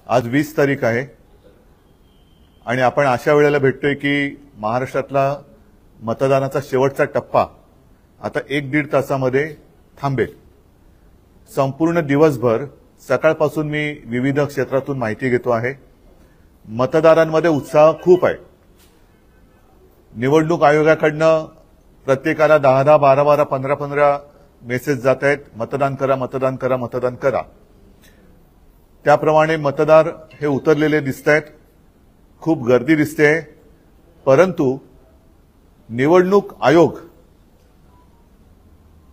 आज 20 तारीख आहे आणि आपण अशा वेळेला भेटतोय की महाराष्ट्रातला मतदानाचा शेवटचा टप्पा आता 1-1.5 तासामध्ये थांबेल। संपूर्ण दिवसभर सकाळपासून मी विविध क्षेत्रातून माहिती घेतो आहे। मतदारांमध्ये उत्साह खूप आहे। निवडणूक आयोगाकडनं प्रत्येकाला 10-10, 12-12, 15-15 मेसेज जात आहेत, मतदान करा, मतदान करा, मतदान करा। त्याप्रमाणे मतदार हे उतरलेले दिसतायत, खूप गर्दी दिसते। परंतु निवडणूक आयोग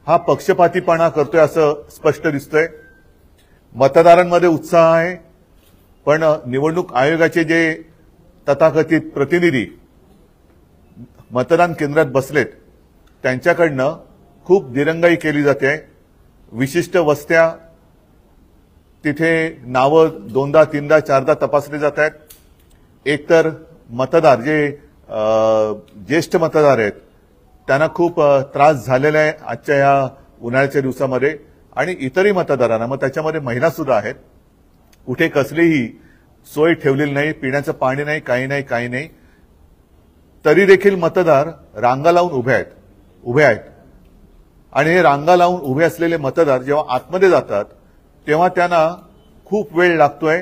हा पक्षपातीपणा करतोय असं स्पष्ट दिसतंय। मतदारांमध्ये उत्साह आहे, पण निवडणूक आयोगाचे जे तथाकथित प्रतिनिधी मतदान केंद्रात बसलेत त्यांच्याकडनं खूप दिरंगाई केली जाते। विशिष्ट वस्त्या तिथे नावं 2दा 3दा 4दा तपासली जात आहेत। एकतर मतदार जे ज्येष्ठ मतदार आहेत त्यांना खूप त्रास झालेला आहे आजच्या या उन्हाळ्याच्या दिवसामध्ये, आणि इतरही मतदारांना, मग त्याच्यामध्ये महिला सुद्धा आहेत। कुठे कसलीही सोय ठेवलेली नाही, पिण्याचं पाणी नाही, काही नाही। तरी देखील मतदार रांगा लावून उभे आहेत आणि हे रांगा लावून उभे असलेले मतदार जेव्हा आतमध्ये जातात तेव्हा त्यांना खूप वेळ लागतोय।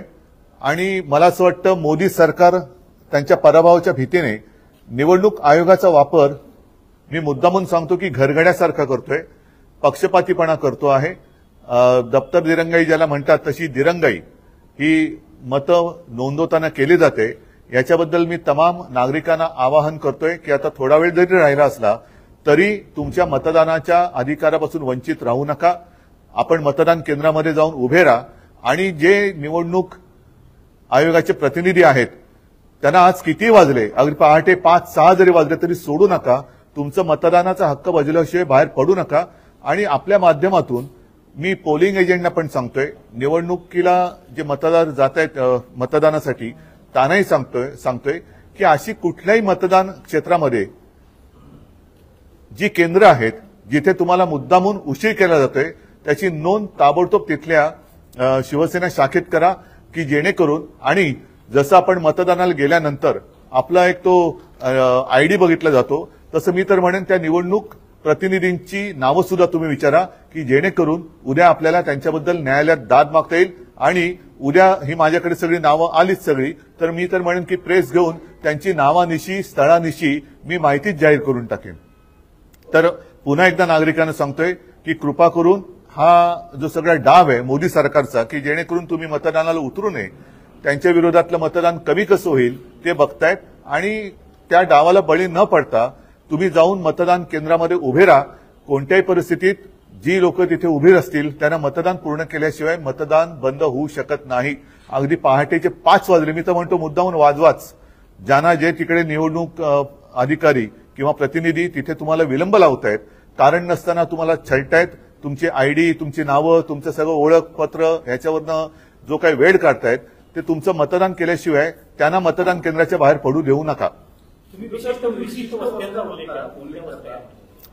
आणि मला असं वाटतं मोदी सरकार त्यांच्या पराभवाच्या भीतीने निवडणूक आयोगाचा वापर, मी मुद्दामून सांगतो की घरगड्यासारखा करतोय, पक्षपातीपणा करतो आहे। दप्तर दिरंगाई ज्याला म्हणतात तशी दिरंगाई ही मतं नोंदवताना केली जाते। याच्याबद्दल मी तमाम नागरिकांना आवाहन करतोय की आता थोडा वेळ जरी राहिला असला तरी तुमच्या मतदानाच्या अधिकारापासून वंचित राहू नका। आपण मतदान केंद्रामध्ये जाऊन उभे राहा आणि जे निवडणूक आयोगाचे प्रतिनिधी आहेत त्यांना आज किती वाजले, अगदी पहाटे 5-6 जरी वाजले तरी सोडू नका। तुमचं मतदानाचा हक्क बजावल्याशिवाय बाहेर पडू नका। आणि आपल्या माध्यमातून मी पोलिंग एजंटना पण सांगतोय, निवडणुकीला जे मतदार जात आहेत मतदानासाठी त्यांनाही सांगतोय की अशी कुठल्याही मतदान क्षेत्रामध्ये जी केंद्र आहेत जिथे तुम्हाला मुद्दामून उशीर केला जातोय त्याची नोंद ताबडतोब तिथल्या शिवसेना शाखेत करा, की जेणेकरून, आणि जसं आपण मतदानाला गेल्यानंतर आपला एक तो आयडी बघितला जातो, तसं मी तर म्हणेन त्या निवडणूक प्रतिनिधींची नावं सुद्धा तुम्ही विचारा, की जेणेकरून उद्या आपल्याला त्यांच्याबद्दल न्यायालयात दाद मागता येईल। आणि उद्या ही माझ्याकडे सगळी नावं आलीच सगळी, तर मी तर म्हणेन की प्रेस घेऊन त्यांची नावानिशी, स्थळानिशी मी माहितीच जाहीर करून टाकेन। तर पुन्हा एकदा नागरिकांना सांगतोय की कृपा करून हा जो सगळा डाव आहे मोदी सरकारचा, की जेणेकरून तुम्ही मतदानाला उतरू नये, त्यांच्या विरोधातलं मतदान कमी कसं होईल ते बघतायत, आणि त्या डावाला बळी न पडता तुम्ही जाऊन मतदान केंद्रामध्ये उभे राहा। कोणत्याही परिस्थितीत जी लोक तिथे उभी असतील त्यांना मतदान पूर्ण केल्याशिवाय मतदान बंद होऊ शकत नाही। अगदी पहाटेचे 5 वाजले, मी तर म्हणतो मुद्दामून वाजवाच। ज्यांना जे तिकडे निवडणूक अधिकारी किंवा प्रतिनिधी तिथे तुम्हाला विलंब लावतायत, कारण नसताना तुम्हाला छळतायत, तुमची आयडी, तुमची नावं, तुमचं सगळं ओळखपत्र ह्याच्यावरनं जो काही वेळ काढतायत, ते तुमचं मतदान केल्याशिवाय त्यांना मतदान केंद्राच्या बाहेर पडू देऊ नका।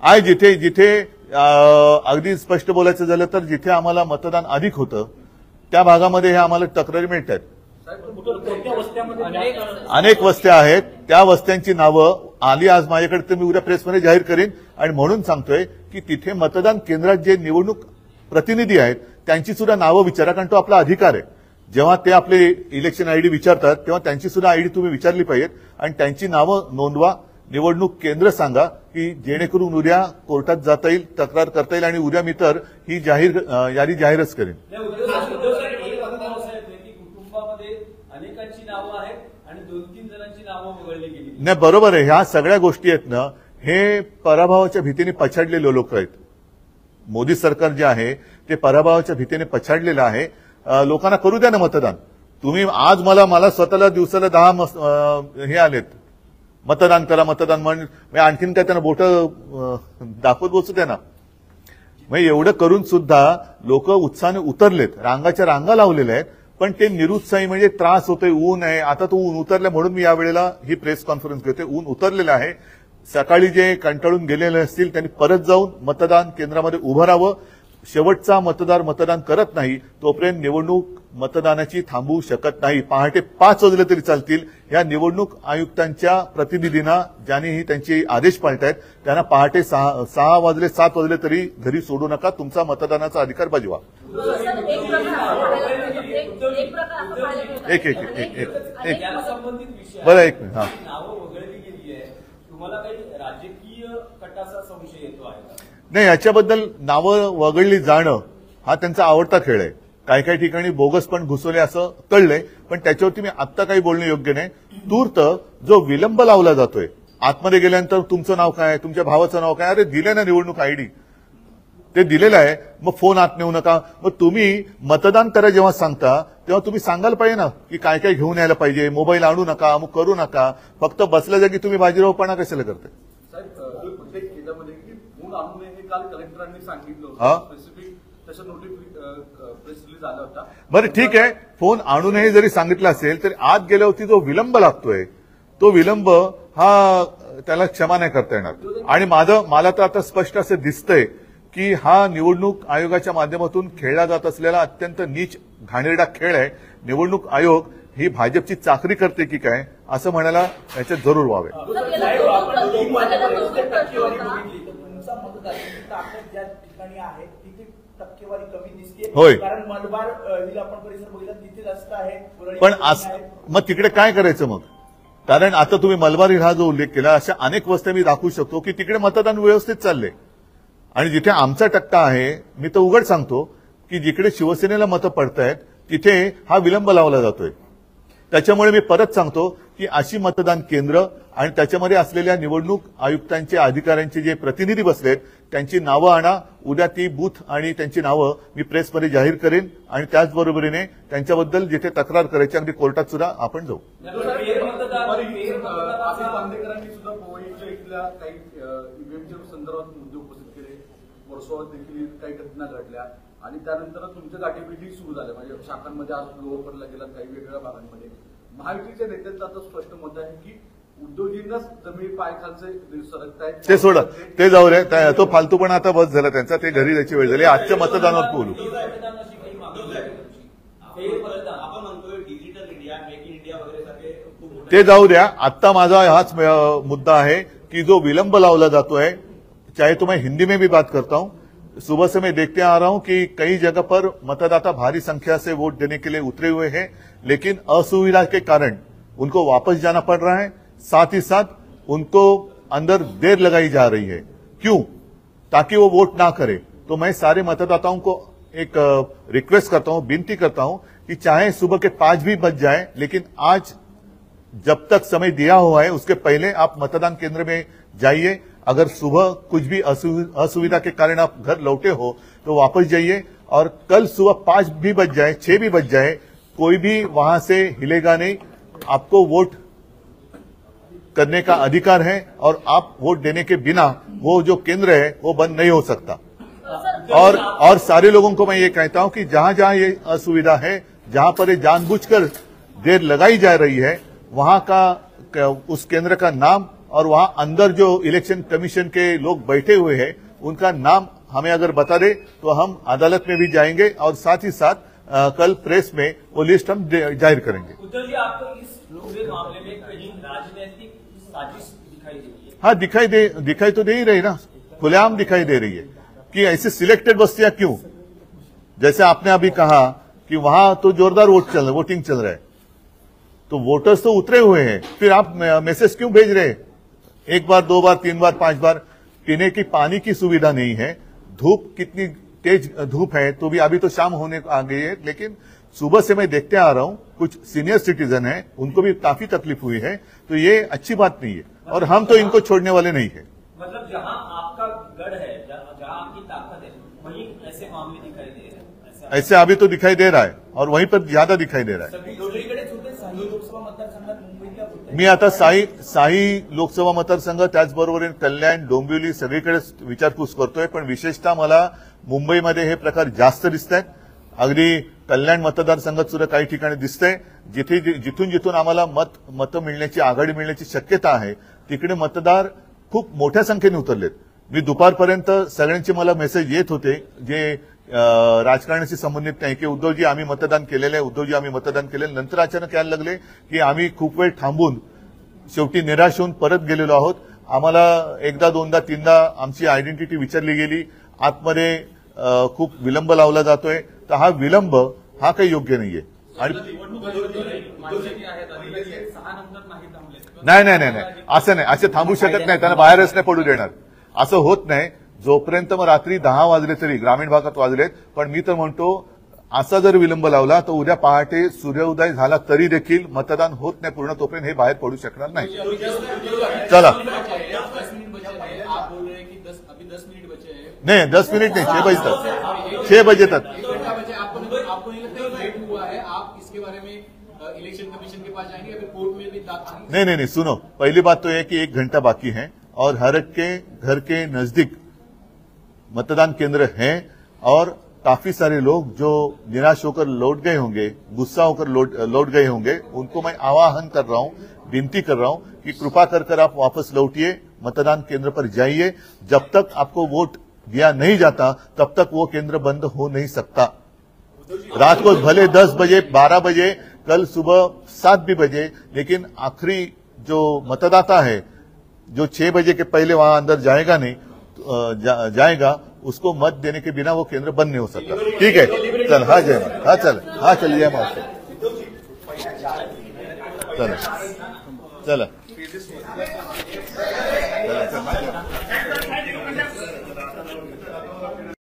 आहे जिथे जिथे अगदी स्पष्ट बोलायचं झालं तर जिथे आम्हाला मतदान अधिक होतं त्या भागामध्ये हे आम्हाला तक्रारी मिळतात। अनेक वस्त्या आहेत, त्या वस्त्यांची नावं आली आज माझ्याकडे, तर मी उद्या प्रेसमध्ये जाहीर करीन। आणि म्हणून सांगतोय की तिथे मतदान केंद्रात जे निवडणूक प्रतिनिधी आहेत त्यांची सुद्धा नावं विचारा, कारण तो आपला अधिकार आहे। जेव्हा ते आपले इलेक्शन आयडी विचारतात तेव्हा त्यांची सुद्धा आयडी तुम्ही विचारली पाहिजेत आणि त्यांची नावं नोंदवा। निवडणूक केंद्र सांगा, की जेणेकरून उद्या कोर्टात जाता येईल, तक्रार करता येईल, आणि उद्या मी तर ही यादी जाहीरच करेन। नाही, बरोबर आहे, ह्या सगळ्या गोष्टी आहेत ना, हे पराभवाच्या भीतीने पछाडलेले लोक आहेत। मोदी सरकार जे आहे ते पराभवाच्या भीतीने पछाडलेलं आहे। लोकांना करू द्या ना मतदान। तुम्ही आज मला स्वतःला दिवसाला 10 हे आलेत, मतदान करा, मतदान म्हणजे आणखीन काय त्यांना बोट दाखवत बसू द्या ना। म्हणजे एवढं करून सुद्धा लोक उत्साहाने उतरलेत, रांगाच्या रांगा लावलेल्या आहेत, पण ते निरुत्साही, म्हणजे त्रास होतोय, ऊन आहे। आता तो ऊन उतरलं म्हणून मी यावेळेला ही प्रेस कॉन्फरन्स घेतोय। ऊन उतरलेलं आहे, सकाळी जे कंटाळून गेलेले असतील त्यांनी परत जाऊन मतदान केंद्रामध्ये उभं राहावं। शेवटचा मतदार मतदान करत नाही तोपर्यंत निवडणूक मतदानाची थांबवू शकत नाही. पहाटे 5 वाजले तरी चालतील. या निवडणूक आयुक्तांच्या प्रतिनिधींना ज्यांनी त्यांचे आदेश पाळतायत त्यांना पहाटे 6 वाजले 7 वाजले तरी घरी सोडू नका. तुमचा मतदानाचा अधिकार बजवा. एक बरं, एक मिनिट. तुम्हाला काही राजकीय कटाचा संशय येतो आहे? नाही, याच्याबद्दल नावं वगळली जाणं हा त्यांचा आवडता खेळ आहे. काही काही ठिकाणी बोगस पण घुसवले असं कळलंय, पण त्याच्यावरती मी आत्ता काही बोलणं योग्य नाही. तूर्त जो विलंब लावला जातोय, आतमध्ये गेल्यानंतर तुमचं नाव काय, तुमच्या भावाचं नाव काय, अरे दिले ना निवडणूक आयडी, ते दिलेलं आहे, मग फोन आत नेऊ नका. मग तुम्ही मतदान करा जेव्हा सांगता तेव्हा तुम्ही सांगायला पाहिजे ना की काय काय घेऊन यायला पाहिजे, मोबाईल आणू नका, अमुक करू नका. फक्त बसल्या जागी तुम्ही बाजीरावपणा कशाला करताय? साहेब, प्रत्येक केंद्रामध्ये की फोन आणू नये हे काल कलेक्टरांनी सांगितलं होतं. स्पेसिफिक तसं प्रेस रिलीज आला होता. बरं, ठीक आहे. फोन आणू नये जरी सांगितलं असेल तरी आत गेल्यावरती जो विलंब लागतोय तो विलंब हा त्याला क्षमा नाही करता येणार. आणि मला तर आता स्पष्ट असं दिसतंय की हा निवडणूक आयोगाच्या माध्यमातून खेळला जात असलेला अत्यंत नीच घाणेरडा खेळ आहे. निवडणूक आयोग ही भाजपची चाकरी करते की काय असं म्हणायला याच्यात जरूर व्हावे. टक्केवारी कमी दिसते. होय, कारण मलबार आपण परिसर बघितला तिथे जास्त आहे. पण मग तिकडे काय करायचं मग? कारण आता तुम्ही मलबार हा जो उल्लेख केला, अशा अनेक वस्त्या मी दाखवू शकतो की तिकडे मतदान व्यवस्थित चाललंय. आणि जिथे आमचा टक्का आहे, मी तर उघड सांगतो की जिकडे शिवसेनेला मतं पडतायत तिथे हा विलंब लावला जातोय. त्याच्यामुळे मी परत सांगतो की अशी मतदान केंद्र आणि त्याच्यामध्ये असलेल्या निवडणूक आयुक्तांचे अधिकाऱ्यांचे जे प्रतिनिधी बसलेत त्यांची नावं आणा. उद्या ती बूथ आणि त्यांची नावं मी प्रेसमध्ये जाहीर करेन. आणि त्याचबरोबरीने त्यांच्याबद्दल जिथे तक्रार करायची अगदी कोर्टात सुद्धा आपण जाऊ. बांदेकरांनी सुद्धा पोवईच्या इथल्या काही ईव्हीएमच्या संदर्भात मुद्दे उपस्थित केले. वर्सोवात देखील काही घटना घडल्या आणि त्यानंतर तुमच्या गाठीभेटी सुरू झाल्या. म्हणजे शाखांमध्ये आज लोअरला गेला, काही वेगवेगळ्या भागांमध्ये. महायुतीच्या नेत्यांचं आता स्पष्ट मत आहे की उद्योगींनाच जमीन पायखालचे सरकतायत. ते सोडा, ते जाऊ रे. तो फालतूपणा आता बस झाला त्यांचा. ते घरी जायची वेळ झाली. आजच्या मतदानावर बोलू. ते जाऊ द्या. आत्ता माझा हाच मुद्दा आहे की जो विलंब लावला जातोय, चाहे तो मैं हिंदी में भी बात करता हूं, सुबह से मैं देखते आ रहा हूं कि कई जगह पर मतदाता भारी संख्या से वोट देने के लिए उतरे हुए हैं, लेकिन असुविधा के कारण उनको वापस जाना पड़ रहा है. साथ ही साथ उनको अंदर देर लगाई जा रही है. क्यों? ताकि वो वोट ना करे. तो मैं सारे मतदाताओं को एक रिक्वेस्ट करता हूं, विनती करता हूं कि चाहे सुबह के 5 भी बज जाए, लेकिन आज जब तक समय दिया हुआ है उसके पहले आप मतदान केंद्र में जाइए. अगर सुबह कुछ भी असुविधा के कारण आप घर लौटे हो तो वापस जाइए. और कल सुबह 5 भी बज जाए, 6 भी बज जाए, कोई भी वहां से हिलेगा नहीं. आपको वोट करने का अधिकार है और आप वोट देने के बिना वो जो केंद्र है वो बंद नहीं हो सकता. और सारे लोगों को मैं ये कहता हूं कि जहां जहां ये असुविधा है, जहां पर ये जानबूझकर देर लगाई जा रही है, वहां का उस केंद्र का नाम और वहां अंदर जो इलेक्शन कमीशन के लोग बैठे हुए हैं उनका नाम हमें अगर बता दे तो हम अदालत में भी जाएंगे और साथ ही साथ कल प्रेस में वो लिस्ट हम जाहिर करेंगे. उद्धव जी, आपको इस पूरे मामले में कहीं राजनीतिक साजिश दिखाई दे रही है? हाँ, दिखाई तो दे ही रही ना, खुलेआम दिखाई दे रही है कि ऐसे सिलेक्टेड बस्तियां क्यों. जैसे आपने अभी कहा कि वहां तो जोरदार वोटिंग चल रहा है, तो वोटर्स तो उतरे हुए हैं, फिर आप मैसेज क्यों भेज रहे हैं? 1 बार, 2 बार, 3 बार, 5 बार. पीने की पानी की सुविधा नहीं है. धूप कितनी तेज धूप है, तो भी अभी तो शाम होने आ गई है, लेकिन सुबह से मैं देखते आ रहा हूं कुछ सीनियर सिटीजन है, उनको भी काफी तकलीफ हुई है. तो ये अच्छी बात नहीं है और हम तो इनको छोड़ने वाले नहीं है. मतलब जहां आपका गढ़ है, जहां आपकी ताकत है, वहीं ऐसे मामले दिखाई दे रहे हैं. ऐसे अभी तो दिखाई दे रहा है और वहीं पर ज्यादा दिखाई दे रहा है. लोकसभा मतदारसंघात मुंबईच्या मी आता साई लोकसभा मतदारसंघ, त्याचबरोबर कल्याण, डोंबिवली सगळीकडे विचारपूस करतोय. पण विशेषतः मला मुंबईमध्ये हे प्रकार जास्त दिसत आहेत. अगदी कल्याण मतदारसंघात सुद्धा काही ठिकाणी दिसतंय जिथून आम्हाला मतं मिळण्याची, आघाडी मिळण्याची शक्यता आहे, तिकडे मतदार खूप मोठ्या संख्येने उतरलेत. मी दुपारपर्यंत सगळ्यांचे मला मेसेज येत होते जे राजकारणाशी संबंधित नाही की उद्धवजी आम्ही मतदान केलेलं आहे, उद्धवजी आम्ही मतदान केलेलं. नंतर अचानक यायला लागले की आम्ही खूप वेळ थांबून शेवटी निराश होऊन परत गेलेलो आहोत. आम्हाला एकदा दोनदा तीनदा आमची आयडेंटिटी विचारली गेली. आतमध्ये खूप विलंब लावला जातोय. तर हा विलंब हा काही योग्य नाहीये. आणि नाही नाही नाही नाही असं नाही, असे थांबू शकत नाही, त्यांना बाहेरच नाही पडू देणार. असं होत नाही. जोपर्यंत मग रात्री 10 वाजले तरी ग्रामीण भागात वाजलेत, पण मी तर म्हणतो असा जर विलंब लावला तर उद्या पहाटे सूर्योदय झाला तरी देखील मतदान होत नाही पूर्ण, तोपर्यंत हे बाहेर पडू शकणार नाही. चला आप बोल रहे हैं कि 10 मिनट बचे हैं. नहीं 10 मिनट नहीं, 6 बजे तक, 6 बजे तक. 1 घंटा बचे. आपको नहीं लगता लेट हुआ है? आप इसके बारे में इलेक्शन कमीशन के पास जाएंगे या फिर कोर्ट में भी दाखिल? नहीं नहीं नहीं, सुनो, पहली बात तो यह कि 1 घंटा बाकी है और हर एक के घर के नजदीक मतदान केंद्र हैं और काफी सारे लोग जो निराश होकर लौट गए होंगे, गुस्सा होकर लौट गए होंगे, उनको मैं आह्वान कर रहा हूं, विनती कर रहा हूं कि कृपा कर आप वापस लौटिए, मतदान केंद्र पर जाइए. जब तक आपको वोट दिया नहीं जाता तब तक वो केंद्र बंद हो नहीं सकता. रात को भले 10 बजे 12 बजे, कल सुबह 7 भी बजे, लेकिन आखिरी जो मतदाता है जो 6 बजे के पहले वहां अंदर जाएगा नहीं, जाएगा, उसको मत देने के बिना वो केंद्र बंद नहीं हो सकता. ठीक है, चल. हाँ जय माता. हाँ चल, हाँ चल जय माता. चला चला चला.